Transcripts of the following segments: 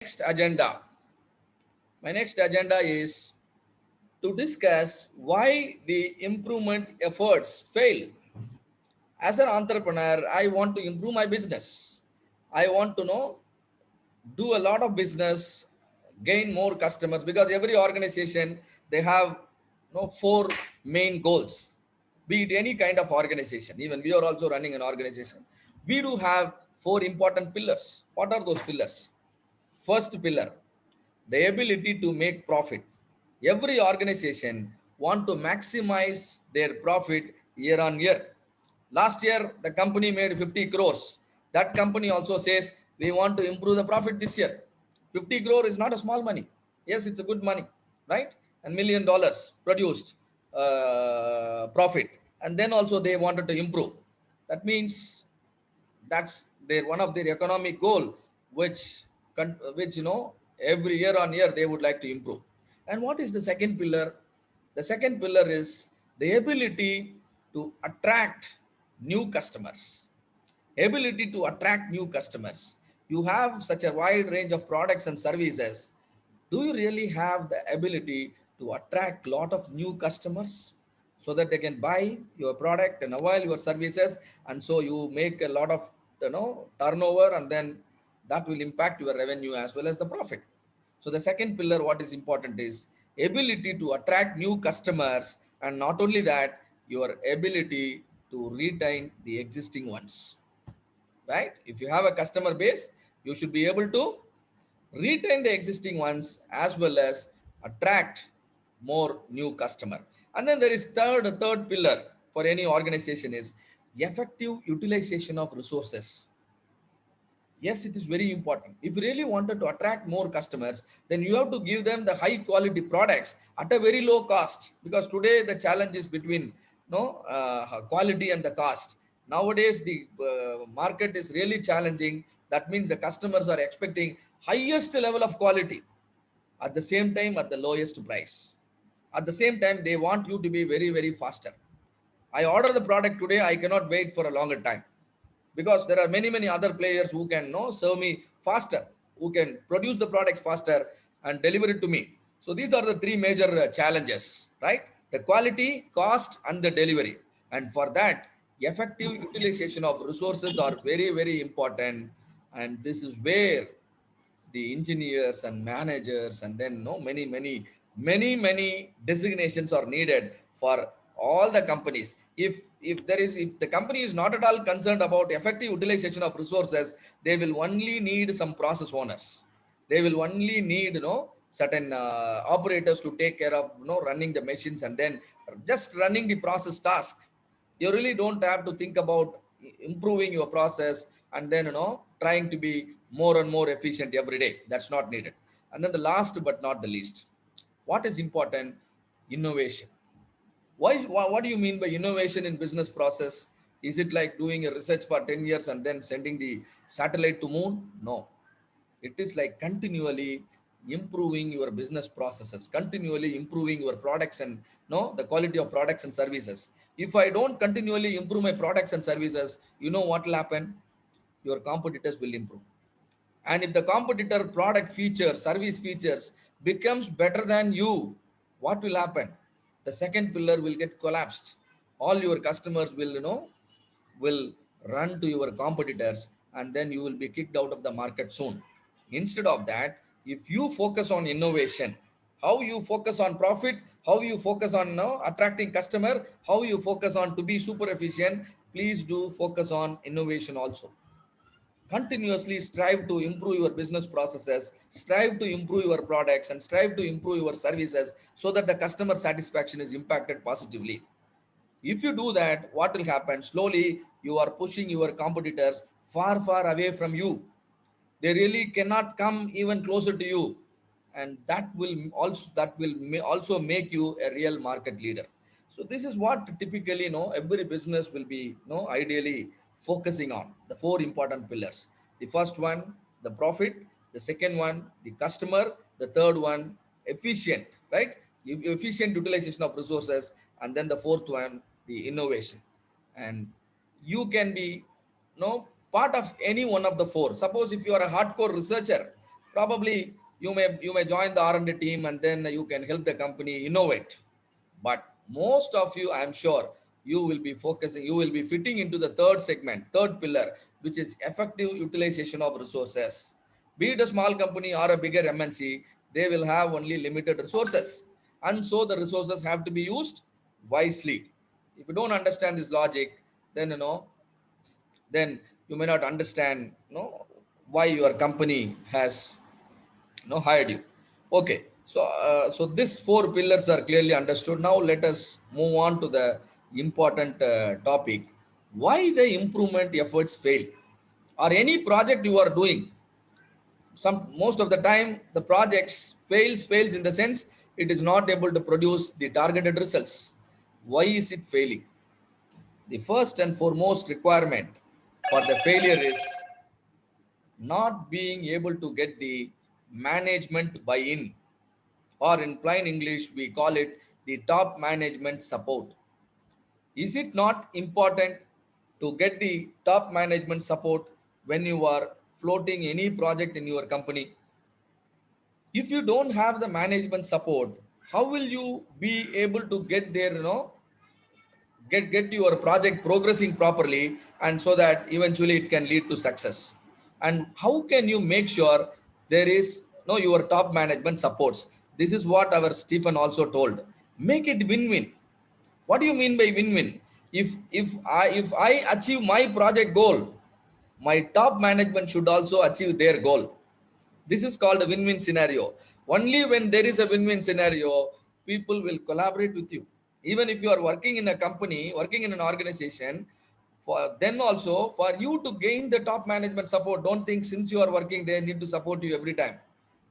next agenda. My next agenda is to discuss why the improvement efforts fail. As an entrepreneur, I want to improve my business. I want to do a lot of business, gain more customers because every organization they have four main goals. Be it any kind of organization, even we are also running an organization. We do have four important pillars. What are those pillars? First pillar, the ability to make profit. Every organization want to maximize their profit year on year. Last year, the company made 50 crores. That company also says we want to improve the profit this year. 50 crore is not a small money. Yes, it's a good money, right? And $1 million produced profit. And then also they wanted to improve. That means that's their one of their economic goal, which every year on year they would like to improve. And what is the second pillar? The second pillar is the ability to attract new customers. Ability to attract new customers. You have such a wide range of products and services. Do you really have the ability to attract a lot of new customers so that they can buy your product and avail your services, and so you make a lot of turnover, and then that will impact your revenue as well as the profit. So the second pillar, what is important is ability to attract new customers, and not only that, your ability to retain the existing ones, right? If you have a customer base, you should be able to retain the existing ones as well as attract more new customer. And then there is third pillar for any organization is effective utilization of resources. Yes, it is very important. If you really wanted to attract more customers, then you have to give them the high quality products at a very low cost, because today the challenge is between quality and the cost. Nowadays the market is really challenging. That means the customers are expecting highest level of quality at the same time at the lowest price. At the same time they want you to be very very faster. I order the product today, I cannot wait for a longer time, because there are many other players who can serve me faster, who can produce the products faster and deliver it to me. So these are the three major challenges, right? The quality, cost, and the delivery. And for that, effective utilization of resources are very very important. And this is where the engineers and managers, and then many designations are needed for all the companies. If the company is not at all concerned about effective utilization of resources, they will only need some process owners. They will only need certain operators to take care of running the machines, and then just running the process task. You really don't have to think about improving your process, and then trying to be more and more efficient every day. That's not needed. And then the last but not the least, what is important? Innovation. What do you mean by innovation in business process? Is it like doing a research for 10 years and then sending the satellite to moon? No. It is like continually improving your business processes, continually improving your products and no the quality of products and services. If I don't continually improve my products and services, you know what will happen? Your competitors will improve. And if the competitor product features, service features becomes better than you, what will happen? The second pillar will get collapsed. All your customers will will run to your competitors, and then you will be kicked out of the market soon. Instead of that, if you focus on innovation, how you focus on profit, how you focus on attracting customer, how you focus on to be super efficient, please do focus on innovation also. Continuously strive to improve your business processes, strive to improve your products, and strive to improve your services so that the customer satisfaction is impacted positively. If you do that, what will happen? Slowly, you are pushing your competitors far away from you. They really cannot come even closer to you, and that will also make you a real market leader. So this is what typically every business will be ideally focusing on the four important pillars. The first one, the profit. The second one, the customer. The third one, efficient, right? Efficient utilization of resources. And then the fourth one, the innovation. And you can be part of any one of the four. Suppose if you are a hardcore researcher, Probably you may join the R&D team, and then you can help the company innovate. But most of you, I'm sure, you will be fitting into the third segment, third pillar, which is effective utilization of resources. Be it a small company or a bigger MNC, they will have only limited resources, and so the resources have to be used wisely. If you don't understand this logic, then then you may not understand why your company has hired you. Okay, so these four pillars are clearly understood. Now let us move on to the important topic: why the improvement efforts fail, or any project you are doing. Most of the time the projects fails in the sense it is not able to produce the targeted results. Why is it failing? The first and foremost requirement for the failure is not being able to get the management buy-in, or in plain English, we call it the top management support. Is it not important to get the top management support when you are floating any project in your company? If you don't have the management support, how will you be able to get there, get your project progressing properly, and so that eventually it can lead to success? And how can you make sure there is no your top management supports? This is what our Stephen also told: make it win-win. What do you mean by win-win? If I achieve my project goal, my top management should also achieve their goal. This is called a win-win scenario. Only when there is a win-win scenario, people will collaborate with you. Even if you are working in a company, working in an organization, for then also for you to gain the top management support, don't think since you are working they need to support you every time.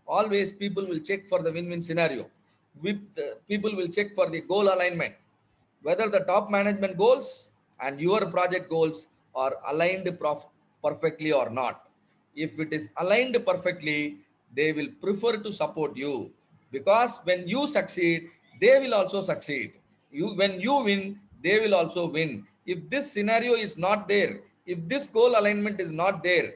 Always people will check for the win-win scenario. People will check for the goal alignment, whether the top management goals and your project goals are aligned perfectly or not. If it is aligned perfectly, they will prefer to support you, because when you succeed, they will also succeed. When you win, they will also win. If this scenario is not there, if this goal alignment is not there,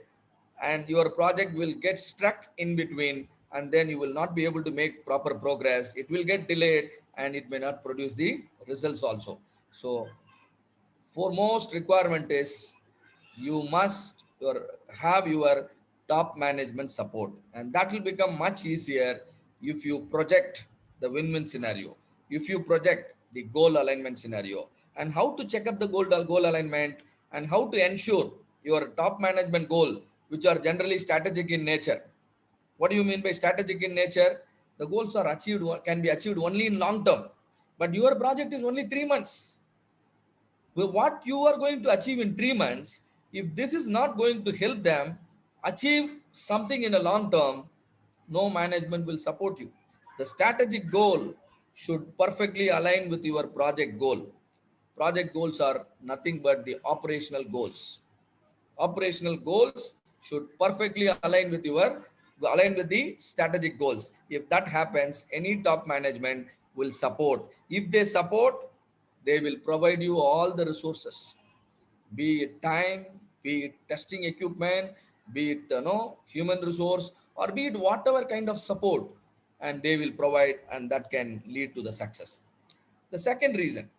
and your project will get stuck in between, and then you will not be able to make proper progress. It will get delayed, and it may not produce the results also. So foremost requirement is you must have your top management support, and that will become much easier if you project the win-win scenario, if you project the goal alignment scenario. And how to check up the goal alignment, and how to ensure your top management goal, which are generally strategic in nature. What do you mean by strategic in nature? The goals are achieved, can be achieved only in long term, but your project is only 3 months. What you are going to achieve in 3 months, if this is not going to help them achieve something in a long term, no management will support you. The strategic goal should perfectly align with your project goal. Project goals are nothing but the operational goals. Operational goals should perfectly align with the strategic goals. If that happens, any top management will support. If they support, they will provide you all the resources, be it time, be it testing equipment, be it human resource, or be it whatever kind of support, and they will provide, and that can lead to the success. The second reason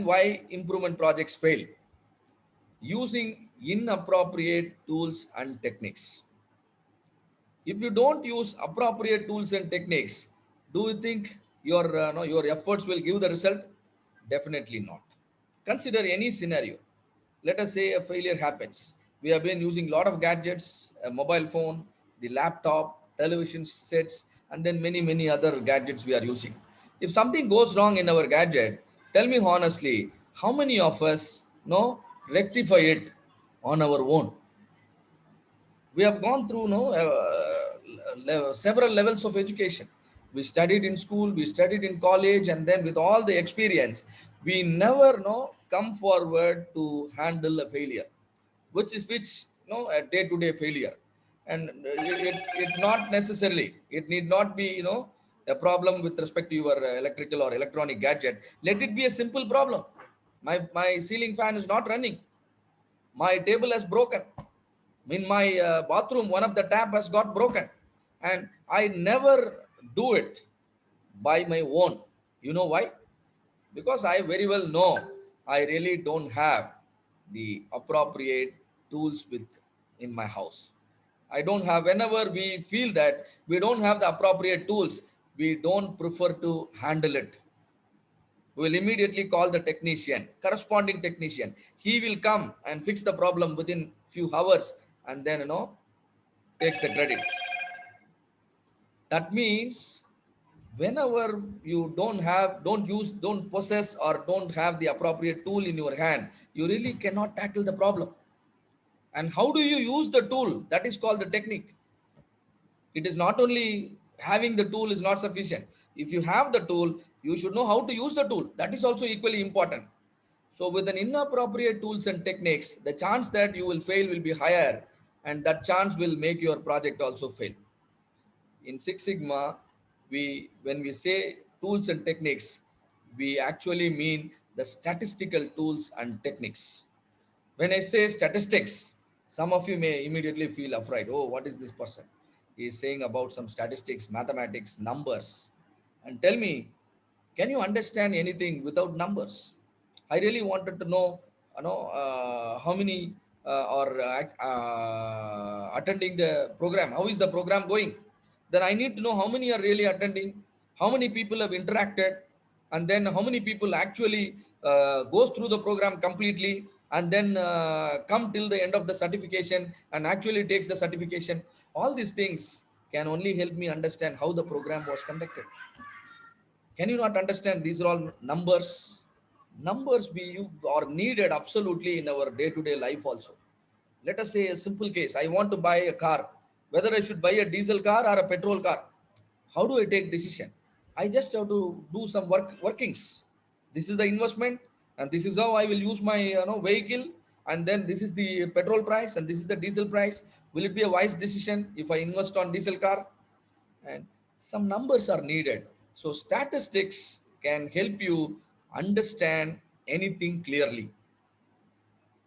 why improvement projects fail: using inappropriate tools and techniques. If you don't use appropriate tools and techniques, do you think your efforts will give the result? Definitely not. Consider any scenario. Let us say a failure happens. We have been using a lot of gadgets, a mobile phone, the laptop, television sets, and then many other gadgets we are using. If something goes wrong in our gadget, tell me honestly, how many of us rectify it on our own? We have gone through several levels of education. We studied in school, we studied in college, and then with all the experience, we never come forward to handle a failure, which a day-to-day failure. And it not necessarily, it need not be a problem with respect to your electrical or electronic gadget. Let it be a simple problem. My ceiling fan is not running, my table has broken. In my bathroom, one of the tap has got broken, and I never do it by my own. You know why? Because I very well know I really don't have the appropriate tools with in my house. I don't have, whenever we feel that we don't have the appropriate tools, we don't prefer to handle it. We will immediately call the technician, corresponding technician. He will come and fix the problem within few hours, and then takes the credit. That means whenever you don't possess or don't have the appropriate tool in your hand, you really cannot tackle the problem. And how do you use the tool? That is called the technique. It is not only having the tool is not sufficient. If you have the tool, you should know how to use the tool. That is also equally important. So with an inappropriate tools and techniques, the chance that you will fail will be higher, and that chance will make your project also fail. In Six Sigma, when we say tools and techniques, we actually mean the statistical tools and techniques. When I say statistics, some of you may immediately feel afraid. Oh, what is this person? He is saying about some statistics, mathematics, numbers. And tell me, can you understand anything without numbers? I really wanted to know, how many are attending the program. How is the program going? Then I need to know how many are really attending, how many people have interacted, and then how many people actually goes through the program completely, and then come till the end of the certification and actually takes the certification. All these things can only help me understand how the program was conducted. Can you not understand? These are all numbers. Numbers are needed absolutely in our day-to-day life also. Let us say a simple case. I want to buy a car, whether I should buy a diesel car or a petrol car. How do I take decision? I just have to do some workings. This is the investment, and this is how I will use my vehicle, and then this is the petrol price, and this is the diesel price. Will it be a wise decision if I invest on diesel car? And some numbers are needed. So statistics can help you understand anything clearly.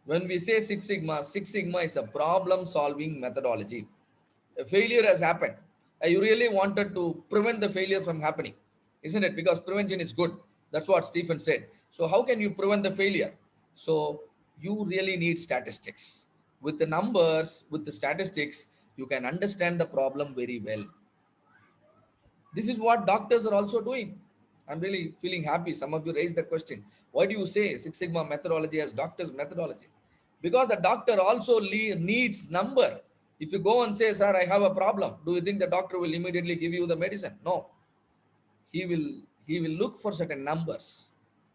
When we say Six Sigma is a problem solving methodology. A failure has happened. You really wanted to prevent the failure from happening, isn't it? Because prevention is good. That's what Stephen said. So how can you prevent the failure? So you really need statistics. With the numbers, with the statistics, you can understand the problem very well. This is what doctors are also doing. I'm really feeling happy. Some of you raised the question, why do you say Six Sigma methodology as doctor's methodology? Because the doctor also needs number. If you go and say, sir, I have a problem, do you think the doctor will immediately give you the medicine? No. He will look for certain numbers,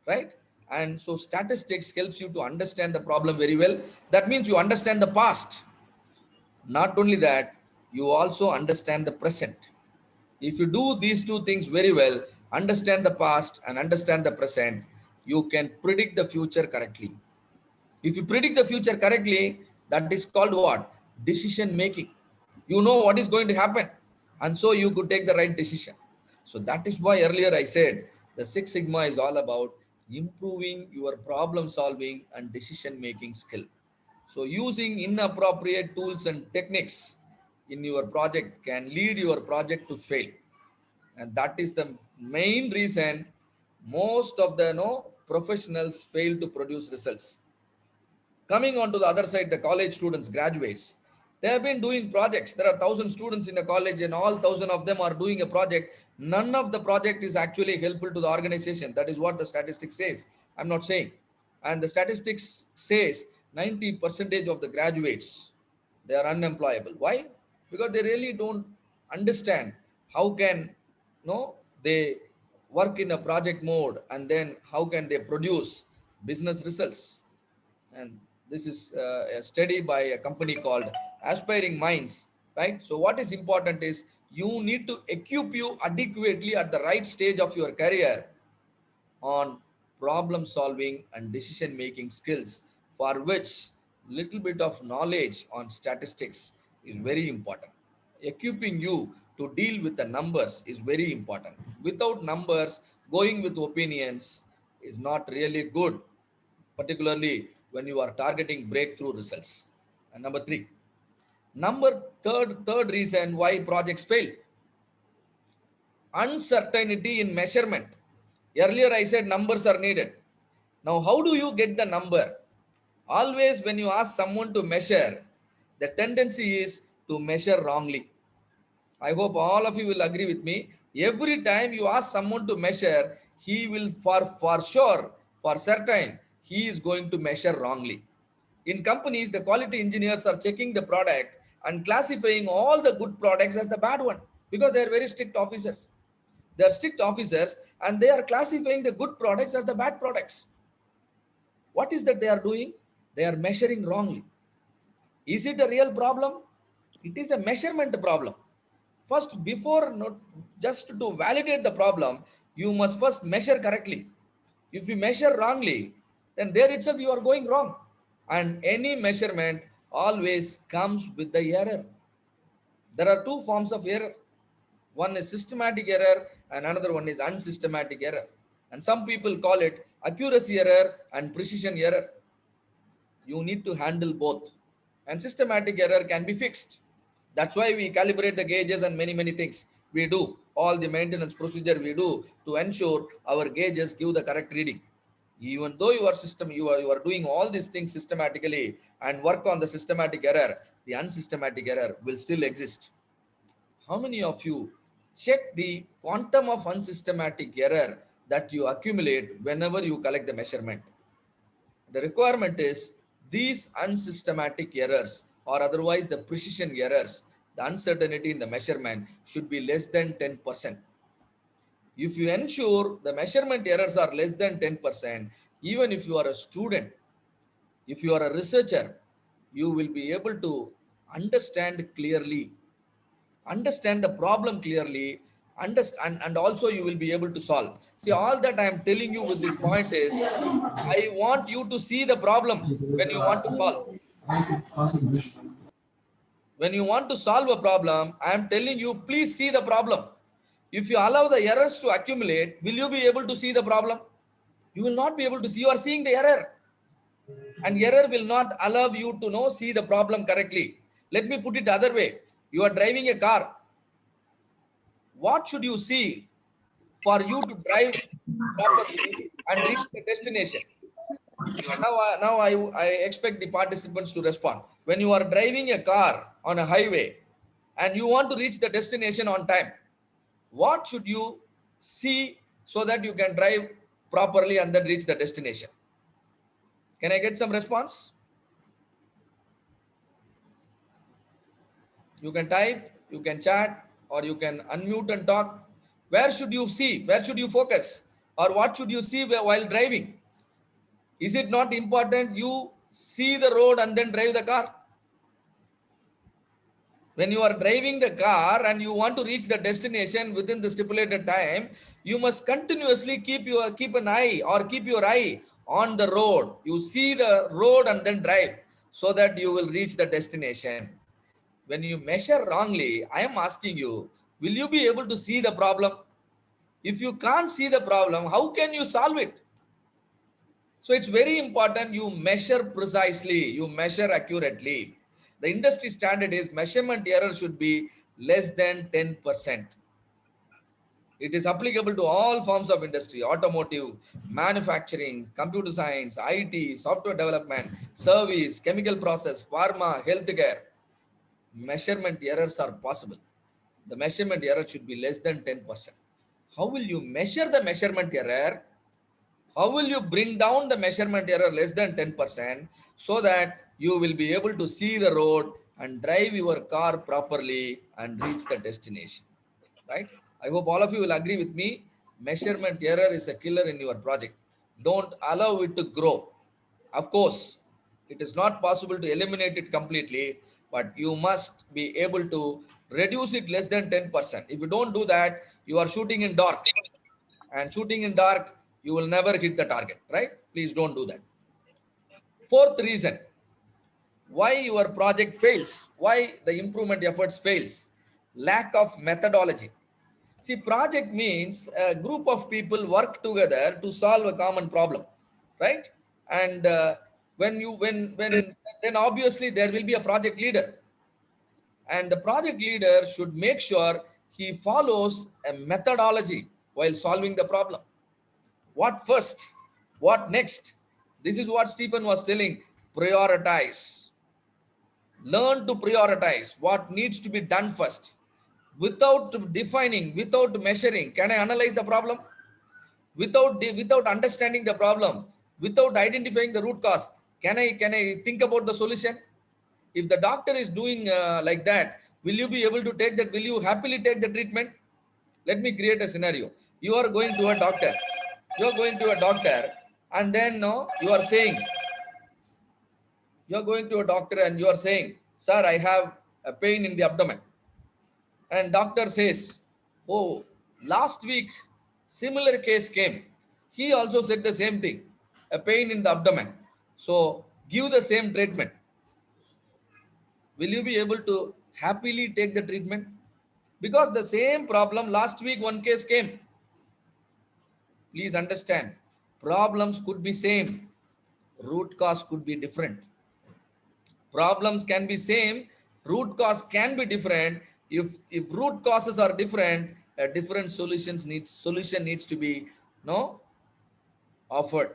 right? And so statistics helps you to understand the problem very well. That means you understand the past. Not only that, you also understand the present. If you do these two things very well, understand the past and understand the present, you can predict the future correctly. If you predict the future correctly, that is called what? Decision making. You know what is going to happen, and so you could take the right decision. So that is why earlier I said the Six Sigma is all about improving your problem solving and decision making skill. So using inappropriate tools and techniques in your project can lead your project to fail. And that is the main reason most of the professionals fail to produce results. Coming on to the other side, the college students, graduates, they have been doing projects. There are 1,000 students in a college, and all 1,000 of them are doing a project. None of the project is actually helpful to the organization. That is what the statistics says. I'm not saying. And the statistics says 90% of the graduates, they are unemployable. Why? Because they really don't understand how can they work in a project mode, and then how can they produce business results. And this is a study by a company called Aspiring Minds, right? So what is important is you need to equip you adequately at the right stage of your career on problem solving and decision making skills, for which little bit of knowledge on statistics is very important. Equipping you to deal with the numbers is very important. Without numbers, going with opinions is not really good, particularly when you are targeting breakthrough results. And number three, Third reason why projects fail: uncertainty in measurement. Earlier I said numbers are needed. Now, how do you get the number? Always, when you ask someone to measure, the tendency is to measure wrongly. I hope all of you will agree with me. Every time you ask someone to measure, he will, for sure, for certain, he is going to measure wrongly. In companies, the quality engineers are checking the product and classifying all the good products as the bad one, because they are very strict officers. They are strict officers and they are classifying the good products as the bad products. What is that they are doing? They are measuring wrongly. Is it a real problem? It is a measurement problem. First, before not just to validate the problem, you must first measure correctly. If you measure wrongly, then there itself you are going wrong. And any measurement always comes with the error. There are two forms of error. One is systematic error and another one is unsystematic error. And some people call it accuracy error and precision error. You need to handle both. And systematic error can be fixed. That's why we calibrate the gauges and many things. We do all the maintenance procedure we do to ensure our gauges give the correct reading. Even though your system, you are doing all these things systematically and work on the systematic error, the unsystematic error will still exist. How many of you check the quantum of unsystematic error that you accumulate whenever you collect the measurement? The requirement is these unsystematic errors, or otherwise the precision errors, the uncertainty in the measurement should be less than 10%. If you ensure the measurement errors are less than 10%, even if you are a student, if you are a researcher, you will be able to understand clearly, understand the problem clearly, understand, and also you will be able to solve. See, all that I am telling you with this point is, I want you to see the problem when you want to solve. When you want to solve a problem, I am telling you, please see the problem. If you allow the errors to accumulate, will you be able to see the problem? You will not be able to see. You are seeing the error, and error will not allow you to see the problem correctly. Let me put it other way. You are driving a car. What should you see for you to drive properly and reach the destination? Now I expect the participants to respond. When you are driving a car on a highway and you want to reach the destination on time, what should you see so that you can drive properly and then reach the destination? Can I get some response? You can type, you can chat, or you can unmute and talk. Where should you see? Where should you focus? Or what should you see while driving? Is it not important you see the road and then drive the car? When you are driving the car and you want to reach the destination within the stipulated time, you must continuously keep an eye, or keep your eye on the road. You see the road and then drive so that you will reach the destination. When you measure wrongly, I am asking you, will you be able to see the problem? If you can't see the problem, how can you solve it? So it's very important you measure precisely, you measure accurately. The industry standard is measurement error should be less than 10%. It is applicable to all forms of industry: automotive, manufacturing, computer science, IT, software development, service, chemical process, pharma, healthcare. Measurement errors are possible. The measurement error should be less than 10%. How will you measure the measurement error? How will you bring down the measurement error less than 10% so that you will be able to see the road and drive your car properly and reach the destination, right? I hope all of you will agree with me. Measurement error is a killer in your project. Don't allow it to grow. Of course, it is not possible to eliminate it completely, but you must be able to reduce it less than 10%. If you don't do that, you are shooting in dark, and shooting in dark, you will never hit the target, right? Please don't do that. Fourth reason why your project fails, why the improvement efforts fails: lack of methodology. See, project means a group of people work together to solve a common problem, right? And when then obviously there will be a project leader. And the project leader should make sure he follows a methodology while solving the problem. What first? What next? This is what Stephen was telling. Prioritize. Learn to prioritize what needs to be done first. Without defining, without measuring, can I analyze the problem? Without understanding the problem, without identifying the root cause, can I think about the solution? If the doctor is doing like that, will you be able to take that? Will you happily take the treatment? Let me create a scenario. You are going to a doctor. You are going to a doctor, and then no, you are going to a doctor and you are saying, "Sir, I have a pain in the abdomen." And doctor says, "Oh, last week similar case came. He also said the same thing, a pain in the abdomen. So give the same treatment." Will you be able to happily take the treatment? Because the same problem last week one case came. Please understand, problems could be same, root cause could be different. Problems can be same, root cause can be different. If root causes are different, a different solution needs to be no offered.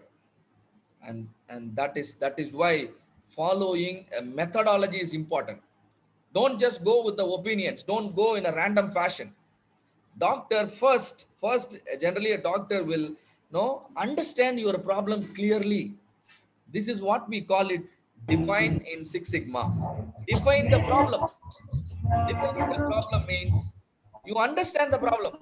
And that is why following a methodology is important. Don't just go with the opinions, don't go in a random fashion. Doctor first generally a doctor will no understand your problem clearly. This is what we call it, define in Six Sigma. Define the problem. Defining the problem means you understand the problem.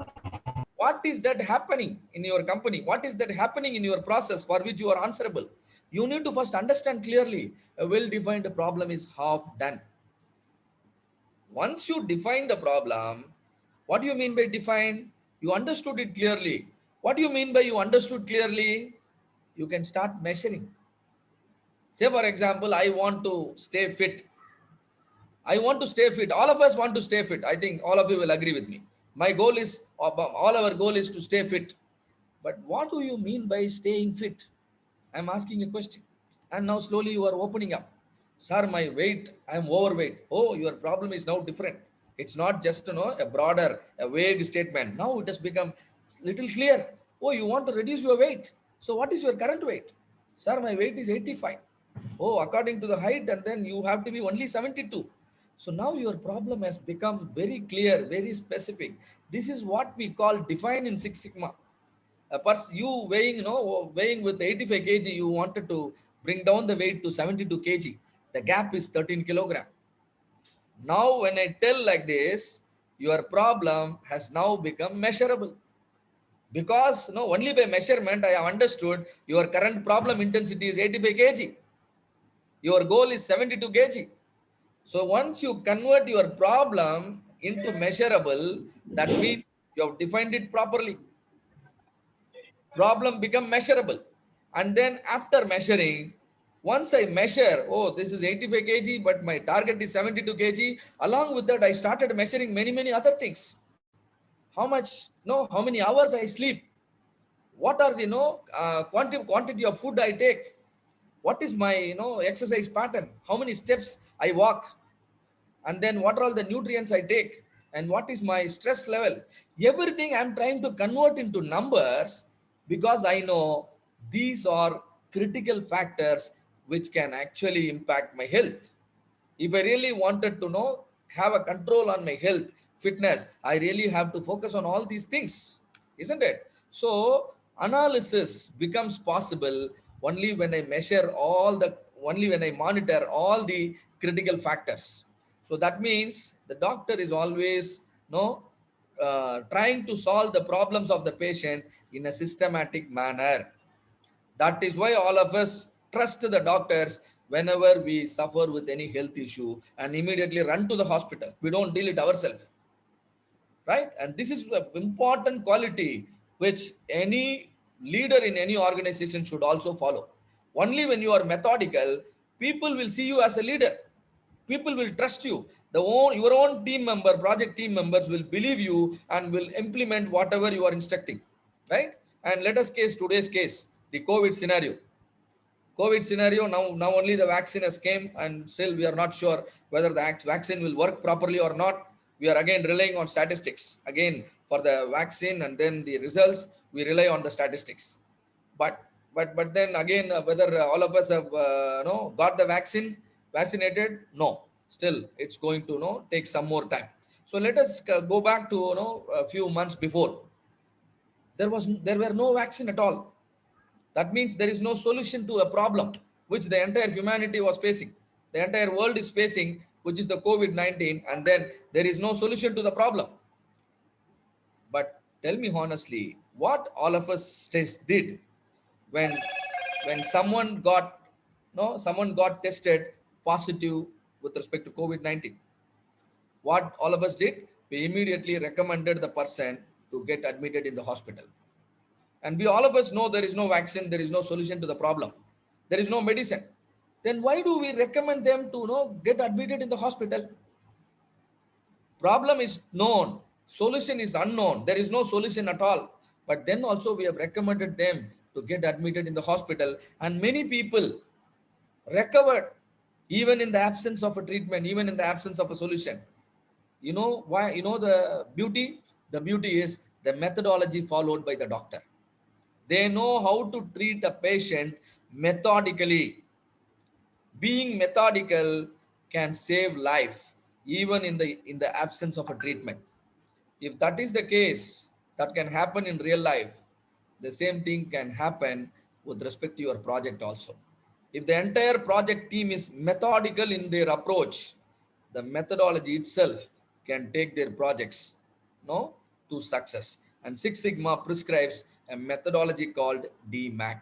What is that happening in your company? What is that happening in your process for which you are answerable? You need to first understand clearly. A well-defined problem is half done. Once you define the problem, what do you mean by define? You understood it clearly. What do you mean by you understood clearly? You can start measuring. Say, for example, I want to stay fit. I want to stay fit. All of us want to stay fit. I think all of you will agree with me. My goal is, all our goal is to stay fit. But what do you mean by staying fit? I'm asking a question. And now slowly you are opening up. Sir, my weight, I'm overweight. Oh, your problem is now different. It's not just a broader, a vague statement. Now it has become little clear. Oh, you want to reduce your weight. So what is your current weight? Sir, my weight is 85. Oh, according to the height, and then you have to be only 72. So now your problem has become very clear, very specific. This is what we call define in Six Sigma. A person you weighing, weighing with 85 kg, you wanted to bring down the weight to 72 kg. The gap is 13 kilogram. Now, when I tell like this, your problem has now become measurable. Because only by measurement I have understood your current problem intensity is 85 kg. Your goal is 72 kg. So once you convert your problem into measurable, that means you have defined it properly. Problem become measurable. And then after measuring, once I measure, oh, this is 85 kg, but my target is 72 kg. Along with that, I started measuring many other things. How much, how many hours I sleep? What are the, quantity of food I take? What is my, exercise pattern? How many steps I walk? And then what are all the nutrients I take? And what is my stress level? Everything I'm trying to convert into numbers, because I know these are critical factors which can actually impact my health. If I really wanted to have a control on my health, fitness, I really have to focus on all these things, isn't it? So analysis becomes possible only when I only when I monitor all the critical factors. So that means the doctor is always trying to solve the problems of the patient in a systematic manner. That is why all of us trust the doctors whenever we suffer with any health issue and immediately run to the hospital. We don't deal it ourselves, right? And this is an important quality which any leader in any organization should also follow. Only when you are methodical, people will see you as a leader. People will trust you. Your own team member, project team members will believe you and will implement whatever you are instructing, right? And let us case today's case, the COVID scenario. COVID scenario, now only the vaccine has came, and still we are not sure whether the vaccine will work properly or not. We are again relying on statistics again for the vaccine, and then the results we rely on the statistics. But but then again, whether all of us have no got the vaccinated, no, still it's going to take some more time. So let us go back to a few months before. There were no vaccine at all. That means there is no solution to a problem which the entire humanity was facing. The entire world is facing, which is the COVID-19, and then there is no solution to the problem. But tell me honestly, what all of us did when someone got someone got tested positive with respect to COVID-19? What all of us did? We immediately recommended the person to get admitted in the hospital. And we all of us know there is no vaccine, there is no solution to the problem, there is no medicine. Then why do we recommend them to get admitted in the hospital? Problem is known, solution is unknown, there is no solution at all. But then also we have recommended them to get admitted in the hospital, and many people recovered even in the absence of a treatment, even in the absence of a solution. You know why? You know the beauty? The beauty is the methodology followed by the doctor. They know how to treat a patient methodically. Being methodical can save life even in the absence of a treatment. If that is the case, that can happen in real life. The same thing can happen with respect to your project also. If the entire project team is methodical in their approach, the methodology itself can take their projects to success. And Six Sigma prescribes a methodology called DMAC.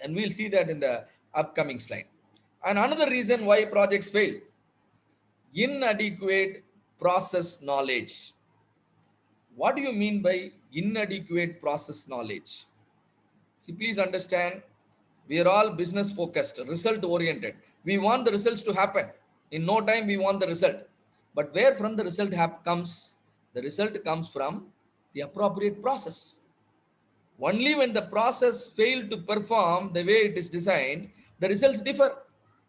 And we'll see that in the upcoming slide. And another reason why projects fail: inadequate process knowledge. What do you mean by inadequate process knowledge? See, please understand, we are all business focused, result oriented. We want the results to happen. In no time, we want the result. But where from the result comes? The result comes from the appropriate process. Only when the process failed to perform the way it is designed, the results differ.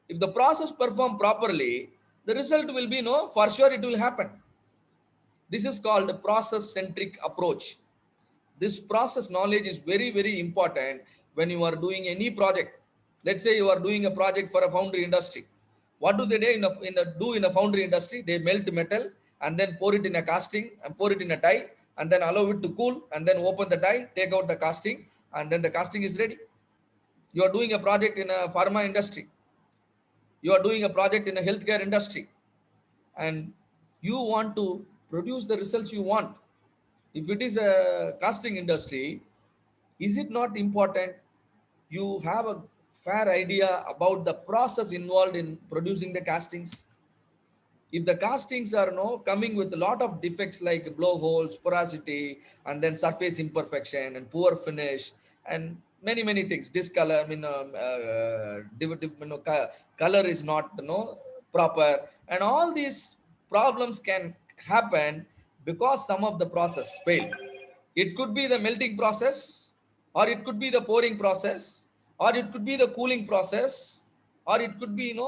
If the process perform properly, the result will be for sure it will happen. This is called the process centric approach. This process knowledge is very, very important when you are doing any project. Let's say you are doing a project for a foundry industry. What do they do in a foundry industry? They melt metal and then pour it in a casting and pour it in a die and then allow it to cool and then open the die, take out the casting, and then the casting is ready. You are doing a project in a pharma industry. You are doing a project in a healthcare industry, and you want to produce the results you want. If it is a casting industry, is it not important you have a fair idea about the process involved in producing the castings? If the castings are coming with a lot of defects like blowholes, porosity, and then surface imperfection and poor finish and many things, discolor, color is not proper, and all these problems can happen because some of the process failed. It could be the melting process, or it could be the pouring process, or it could be the cooling process, or it could be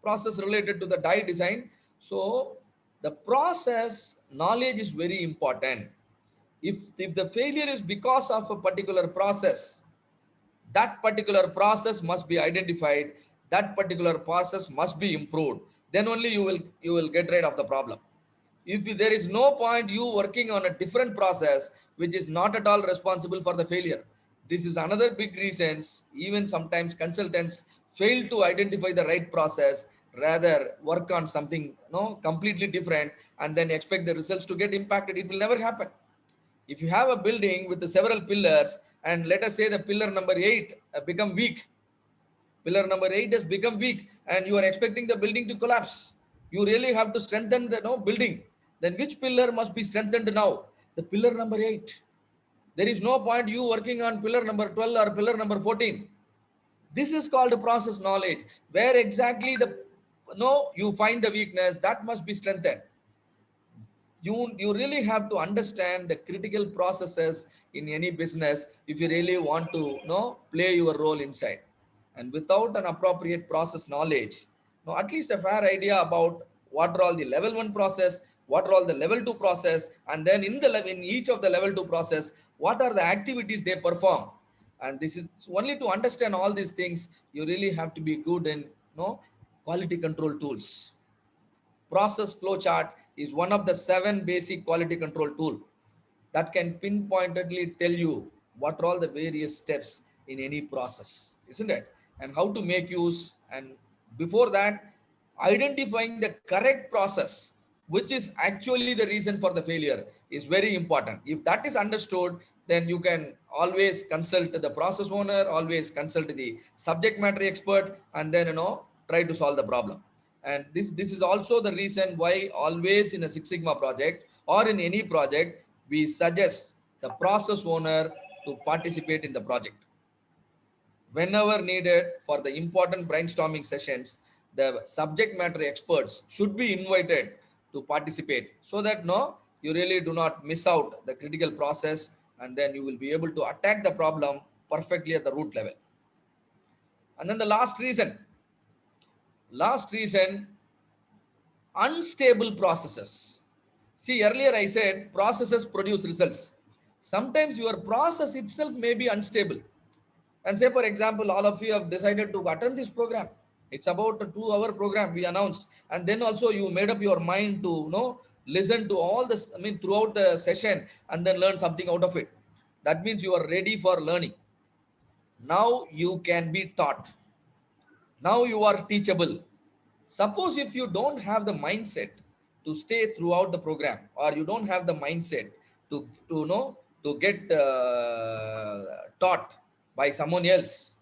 process related to the die design. So the process knowledge is very important. If the failure is because of a particular process, that particular process must be identified, that particular process must be improved. Then only you will get rid of the problem. If there is no point you working on a different process which is not at all responsible for the failure. This is another big reasons even sometimes consultants fail to identify the right process, rather work on something completely different and then expect the results to get impacted. It will never happen. If you have a building with the several pillars, and let us say the pillar number 8 become weak, pillar number 8 has become weak, and you are expecting the building to collapse, you really have to strengthen the building. Then which pillar must be strengthened now? The pillar number 8. There is no point you working on pillar number 12 or pillar number 14. This is called process knowledge, where exactly you find the weakness that must be strengthened. You really have to understand the critical processes in any business if you really want to play your role inside. and without an appropriate process knowledge, now at least a fair idea about what are all the level 1 process, what are all the level 2 process, and then in the in each of the level 2 process, what are the activities they perform. And this is only to understand all these things, you really have to be good in quality control tools. Process flow chart is one of the 7 basic quality control tool that can pinpointedly tell you what are all the various steps in any process, isn't it? And how to make use. And before that, identifying the correct process, which is actually the reason for the failure, is very important. If that is understood, then you can always consult the process owner, always consult the subject matter expert, and then try to solve the problem. And this is also the reason why always in a Six Sigma project or in any project, we suggest the process owner to participate in the project whenever needed. For the important brainstorming sessions, the subject matter experts should be invited to participate, so that you really do not miss out the critical process, and then you will be able to attack the problem perfectly at the root level. And then the last reason, unstable processes. See, earlier I said processes produce results. Sometimes your process itself may be unstable. And say, for example, all of you have decided to attend this program. It's about a 2-hour program we announced. And then also you made up your mind to listen to all this, throughout the session, and then learn something out of it. That means you are ready for learning. Now you can be taught. Now you are teachable. Suppose if you don't have the mindset to stay throughout the program, or you don't have the mindset to know to get taught by someone else,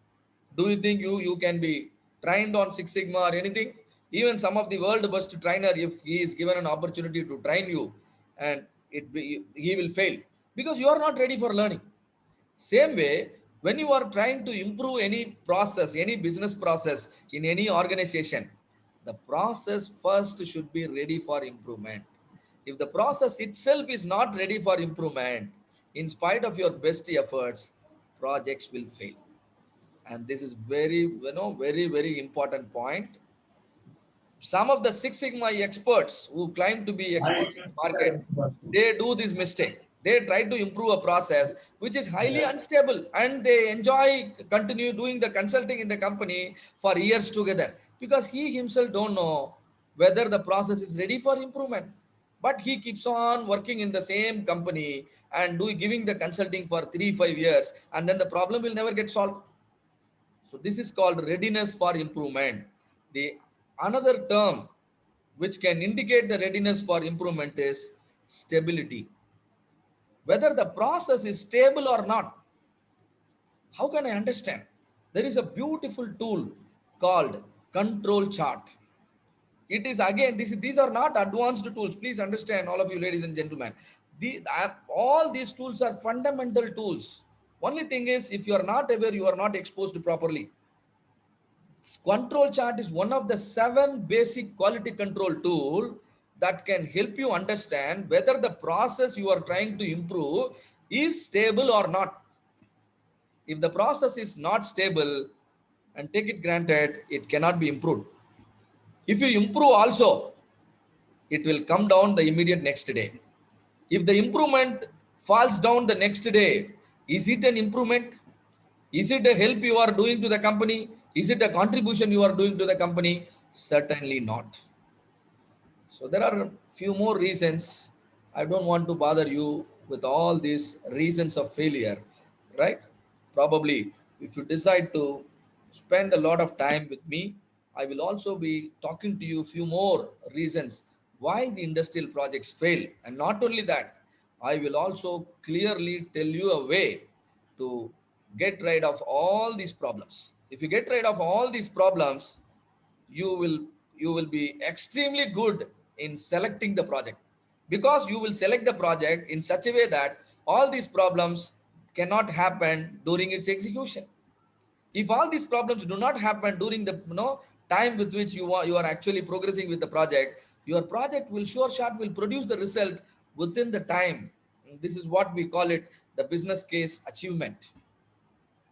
do you think you can be trained on Six Sigma or anything? Even some of the world best trainer, if he is given an opportunity to train you, and he will fail because you are not ready for learning. Same way, when you are trying to improve any process, any business process in any organization, the process first should be ready for improvement. If the process itself is not ready for improvement, in spite of your best efforts, projects will fail. And this is very important point. Some of the Six Sigma experts who claim to be experts in the market, they do this mistake. They try to improve a process which is highly unstable, and they enjoy continue doing the consulting in the company for years together, because he himself don't know whether the process is ready for improvement. But he keeps on working in the same company and giving the consulting for 3-5 years, and then the problem will never get solved. So this is called readiness for improvement. The another term which can indicate the readiness for improvement is stability. Whether the process is stable or not, how can I understand? There is a beautiful tool called control chart. It is again, these are not advanced tools. Please understand, all of you ladies and gentlemen. All these tools are fundamental tools. Only thing is, if you are not aware, you are not exposed properly. Control chart is one of the 7 basic quality control tool that can help you understand whether the process you are trying to improve is stable or not. If the process is not stable, and take it granted, it cannot be improved. If you improve also, it will come down the immediate next day. If the improvement falls down the next day, is it an improvement? Is it a help you are doing to the company? Is it a contribution you are doing to the company? Certainly not. So there are a few more reasons. I don't want to bother you with all these reasons of failure, right? Probably if you decide to spend a lot of time with me, I will also be talking to you a few more reasons why the industrial projects fail. And not only that, I will also clearly tell you a way to get rid of all these problems. If you get rid of all these problems, you will you will be extremely good in selecting the project, because you will select the project in such a way that all these problems cannot happen during its execution. If all these problems do not happen during the time with which you are actually progressing with the project, your project will sure shot will produce the result within the time. This is what we call it, the business case achievement.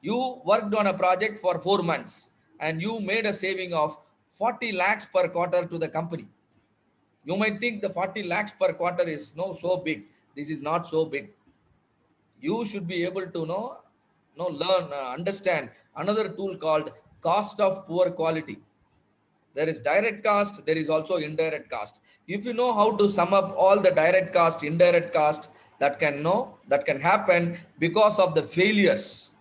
You worked on a project for 4 months and you made a saving of 40 lakhs per quarter to the company. You might think the 40 lakhs per quarter is no so big. This is not so big. You should be able to learn, understand another tool called cost of poor quality. There is direct cost, there is also indirect cost. If you know how to sum up all the direct cost, indirect cost that can happen because of the failures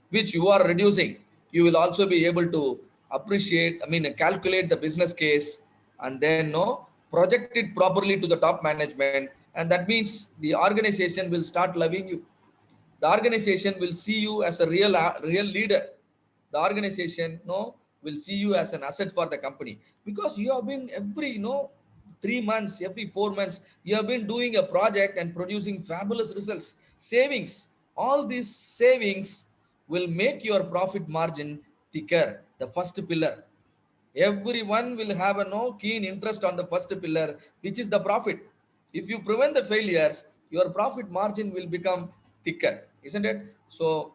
which you are reducing, you will also be able to appreciate, calculate the business case, and then project it properly to the top management. And that means the organization will start loving you. The organization will see you as a real leader. The organization will see you as an asset for the company, because you have been every 3 months, every 4 months, you have been doing a project and producing fabulous results, savings. All these savings will make your profit margin thicker. The first pillar, everyone will have a no keen interest on the first pillar, which is the profit. If you prevent the failures, your profit margin will become thicker, isn't it? So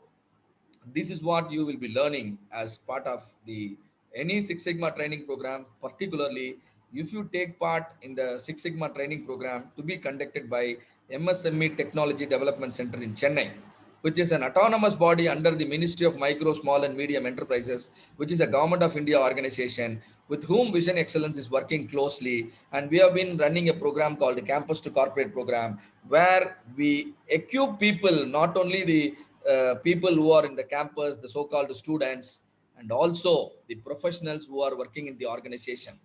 this is what you will be learning as part of the any Six Sigma training program. Particularly if you take part in the Six Sigma training program to be conducted by MSME Technology Development Center in Chennai, which is an autonomous body under the Ministry of Micro, Small and Medium Enterprises, which is a Government of India organization with whom Vision Excellence is working closely. And we have been running a program called the Campus to Corporate program, where we equip people, not only the people who are in the campus, the so-called students, and also the professionals who are working in the organization.